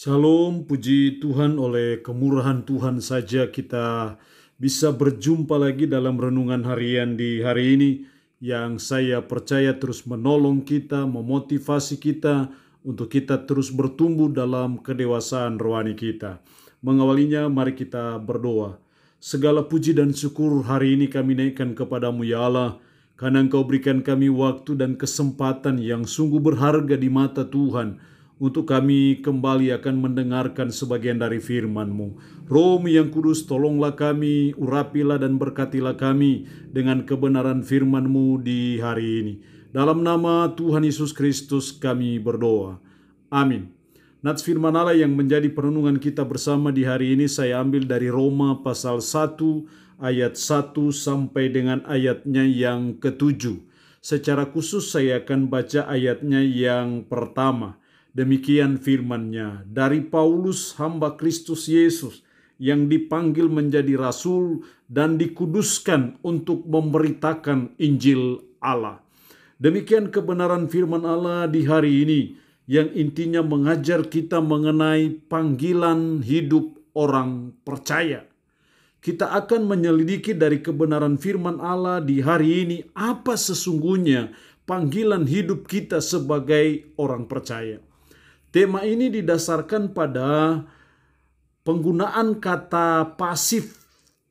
Shalom, puji Tuhan, oleh kemurahan Tuhan saja kita bisa berjumpa lagi dalam renungan harian di hari ini yang saya percaya terus menolong kita, memotivasi kita untuk kita terus bertumbuh dalam kedewasaan rohani kita. Mengawalinya, mari kita berdoa. Segala puji dan syukur hari ini kami naikkan kepadamu ya Allah, karena Engkau berikan kami waktu dan kesempatan yang sungguh berharga di mata Tuhan untuk kami kembali akan mendengarkan sebagian dari firman-Mu. Roh-Mu yang kudus, tolonglah kami, urapilah dan berkatilah kami dengan kebenaran firman-Mu di hari ini. Dalam nama Tuhan Yesus Kristus kami berdoa. Amin. Nats firman Allah yang menjadi perenungan kita bersama di hari ini saya ambil dari Roma pasal 1 ayat 1 sampai dengan ayatnya yang ke-7. Secara khusus saya akan baca ayatnya yang pertama. Demikian firman-Nya, dari Paulus hamba Kristus Yesus yang dipanggil menjadi rasul dan dikuduskan untuk memberitakan Injil Allah. Demikian kebenaran firman Allah di hari ini yang intinya mengajar kita mengenai panggilan hidup orang percaya. Kita akan menyelidiki dari kebenaran firman Allah di hari ini apa sesungguhnya panggilan hidup kita sebagai orang percaya. Tema ini didasarkan pada penggunaan kata pasif,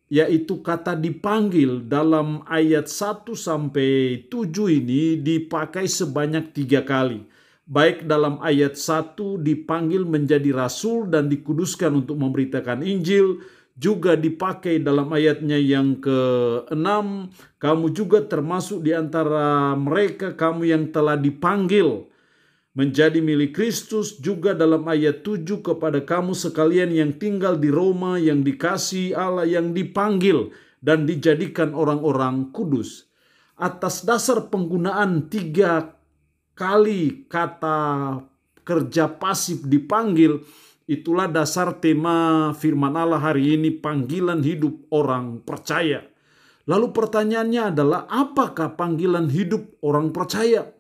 yaitu kata dipanggil dalam ayat 1 sampai 7 ini dipakai sebanyak 3 kali. Baik dalam ayat 1 dipanggil menjadi rasul dan dikuduskan untuk memberitakan Injil, juga dipakai dalam ayatnya yang ke-6, kamu juga termasuk di antara mereka, kamu yang telah dipanggil menjadi milik Kristus, juga dalam ayat 7 kepada kamu sekalian yang tinggal di Roma, yang dikasihi Allah, yang dipanggil dan dijadikan orang-orang kudus. Atas dasar penggunaan 3 kali kata kerja pasif dipanggil, itulah dasar tema firman Allah hari ini, panggilan hidup orang percaya. Lalu pertanyaannya adalah, apakah panggilan hidup orang percaya?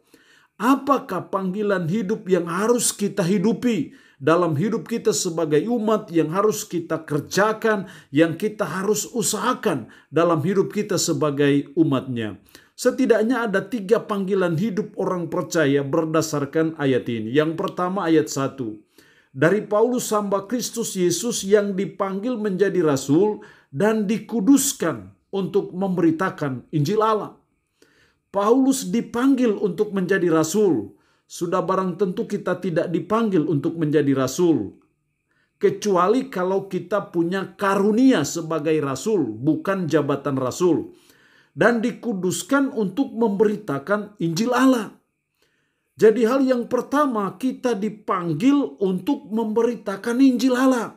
Apakah panggilan hidup yang harus kita hidupi dalam hidup kita sebagai umat, yang harus kita kerjakan, yang kita harus usahakan dalam hidup kita sebagai umatnya? Setidaknya ada 3 panggilan hidup orang percaya berdasarkan ayat ini. Yang pertama ayat 1. Dari Paulus hamba Kristus Yesus yang dipanggil menjadi rasul dan dikuduskan untuk memberitakan Injil Allah. Paulus dipanggil untuk menjadi rasul. Sudah barang tentu kita tidak dipanggil untuk menjadi rasul, kecuali kalau kita punya karunia sebagai rasul, bukan jabatan rasul. Dan dikuduskan untuk memberitakan Injil Allah. Jadi hal yang pertama, kita dipanggil untuk memberitakan Injil Allah.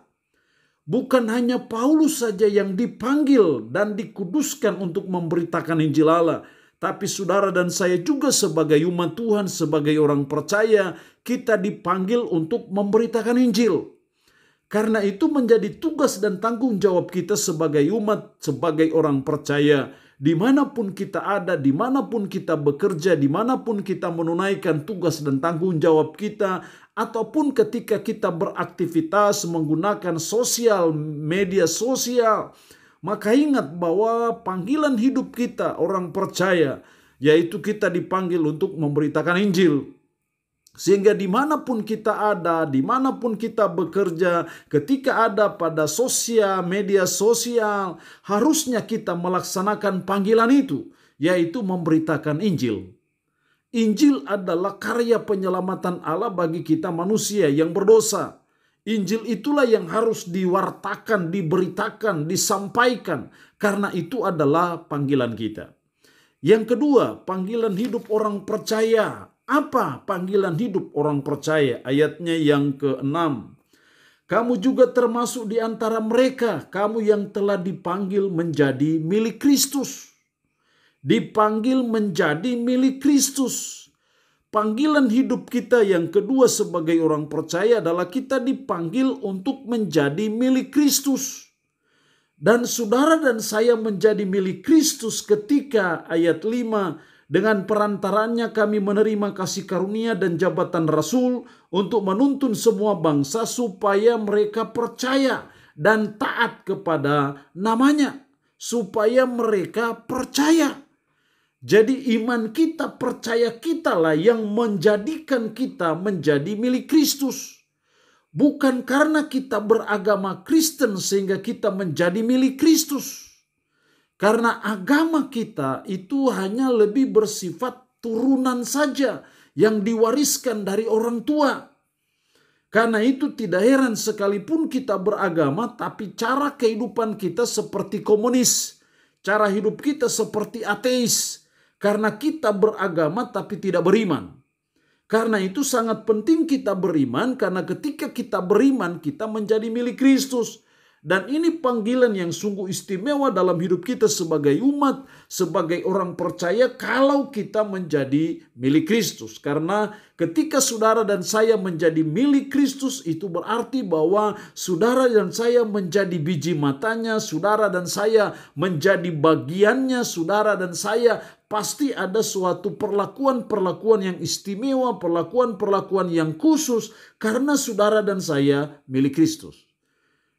Bukan hanya Paulus saja yang dipanggil dan dikuduskan untuk memberitakan Injil Allah, tapi saudara dan saya juga sebagai umat Tuhan, sebagai orang percaya, kita dipanggil untuk memberitakan Injil. Karena itu menjadi tugas dan tanggung jawab kita sebagai umat, sebagai orang percaya, dimanapun kita ada, dimanapun kita bekerja, dimanapun kita menunaikan tugas dan tanggung jawab kita, ataupun ketika kita beraktivitas menggunakan media sosial, maka ingat bahwa panggilan hidup kita orang percaya, yaitu kita dipanggil untuk memberitakan Injil. Sehingga dimanapun kita ada, dimanapun kita bekerja, ketika ada pada media sosial, harusnya kita melaksanakan panggilan itu, yaitu memberitakan Injil. Injil adalah karya penyelamatan Allah bagi kita manusia yang berdosa. Injil itulah yang harus diwartakan, diberitakan, disampaikan. Karena itu adalah panggilan kita. Yang kedua, panggilan hidup orang percaya. Apa panggilan hidup orang percaya? Ayatnya yang ke-6. Kamu juga termasuk di antara mereka, kamu yang telah dipanggil menjadi milik Kristus. Dipanggil menjadi milik Kristus. Panggilan hidup kita yang kedua sebagai orang percaya adalah kita dipanggil untuk menjadi milik Kristus. Dan saudara dan saya menjadi milik Kristus ketika ayat 5 Dengan perantaranya kami menerima kasih karunia dan jabatan rasul untuk menuntun semua bangsa supaya mereka percaya dan taat kepada namanya. Supaya mereka percaya. Jadi iman kita, percaya kita lah yang menjadikan kita menjadi milik Kristus. Bukan karena kita beragama Kristen sehingga kita menjadi milik Kristus. Karena agama kita itu hanya lebih bersifat turunan saja yang diwariskan dari orang tua. Karena itu tidak heran sekalipun kita beragama tapi cara kehidupan kita seperti komunis. Cara hidup kita seperti ateis. Karena kita beragama tapi tidak beriman. Karena itu sangat penting kita beriman karena ketika kita beriman kita menjadi milik Kristus. Dan ini panggilan yang sungguh istimewa dalam hidup kita sebagai umat, sebagai orang percaya kalau kita menjadi milik Kristus. Karena ketika saudara dan saya menjadi milik Kristus itu berarti bahwa saudara dan saya menjadi biji matanya, saudara dan saya menjadi bagiannya, saudara dan saya pasti ada suatu perlakuan-perlakuan yang istimewa, perlakuan-perlakuan yang khusus karena saudara dan saya milik Kristus.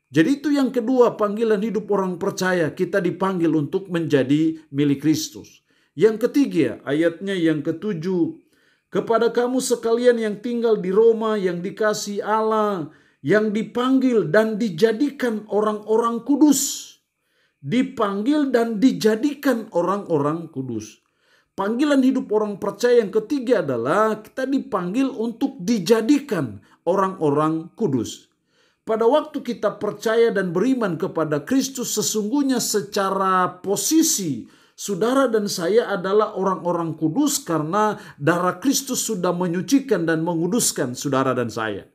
Jadi itu yang kedua, panggilan hidup orang percaya. Kita dipanggil untuk menjadi milik Kristus. Yang ketiga, ayatnya yang ketujuh. Kepada kamu sekalian yang tinggal di Roma, yang dikasihi Allah, yang dipanggil dan dijadikan orang-orang kudus. Dipanggil dan dijadikan orang-orang kudus. Panggilan hidup orang percaya yang ketiga adalah kita dipanggil untuk dijadikan orang-orang kudus. Pada waktu kita percaya dan beriman kepada Kristus, sesungguhnya secara posisi saudara dan saya adalah orang-orang kudus karena darah Kristus sudah menyucikan dan menguduskan saudara dan saya.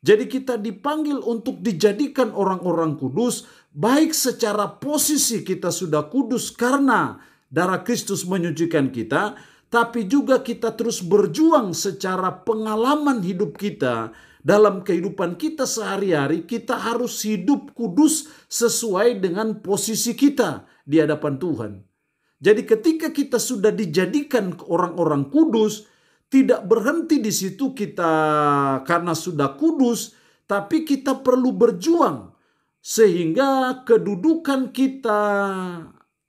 Jadi kita dipanggil untuk dijadikan orang-orang kudus, baik secara posisi kita sudah kudus karena darah Kristus menyucikan kita, tapi juga kita terus berjuang secara pengalaman hidup kita. Dalam kehidupan kita sehari-hari, kita harus hidup kudus sesuai dengan posisi kita di hadapan Tuhan. Jadi ketika kita sudah dijadikan orang-orang kudus, tidak berhenti di situ kita karena sudah kudus, tapi kita perlu berjuang sehingga kedudukan kita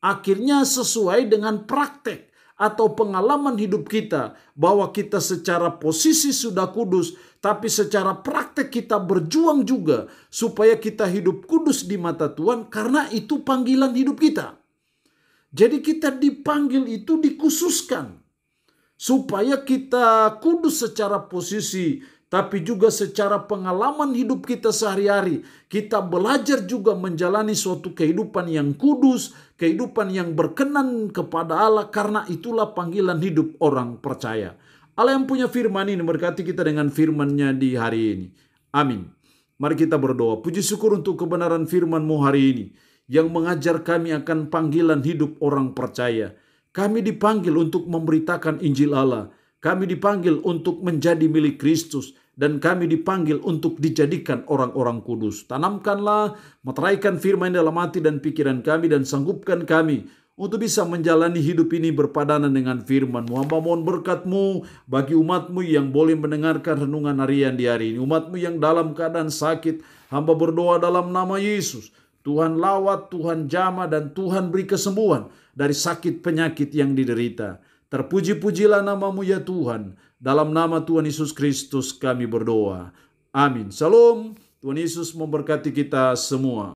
akhirnya sesuai dengan praktek atau pengalaman hidup kita, bahwa kita secara posisi sudah kudus, tapi secara praktek kita berjuang juga supaya kita hidup kudus di mata Tuhan, karena itu panggilan hidup kita. Jadi kita dipanggil itu dikhususkan supaya kita kudus secara posisi, tapi juga secara pengalaman hidup kita sehari-hari. Kita belajar juga menjalani suatu kehidupan yang kudus, kehidupan yang berkenan kepada Allah, karena itulah panggilan hidup orang percaya. Allah yang punya firman ini memberkati kita dengan firman-Nya di hari ini. Amin. Mari kita berdoa. Puji syukur untuk kebenaran firman-Mu hari ini yang mengajar kami akan panggilan hidup orang percaya. Kami dipanggil untuk memberitakan Injil Allah. Kami dipanggil untuk menjadi milik Kristus. Dan kami dipanggil untuk dijadikan orang-orang kudus. Tanamkanlah, meteraikan firman dalam hati dan pikiran kami, dan sanggupkan kami untuk bisa menjalani hidup ini berpadanan dengan firman-Mu. Hamba mohon berkat-Mu bagi umat-Mu yang boleh mendengarkan renungan harian di hari ini. Umat-Mu yang dalam keadaan sakit, hamba berdoa dalam nama Yesus. Tuhan lawat, Tuhan jamah, dan Tuhan beri kesembuhan dari sakit penyakit yang diderita. Terpuji-pujilah nama-Mu ya Tuhan. Dalam nama Tuhan Yesus Kristus kami berdoa. Amin. Salam. Tuhan Yesus memberkati kita semua.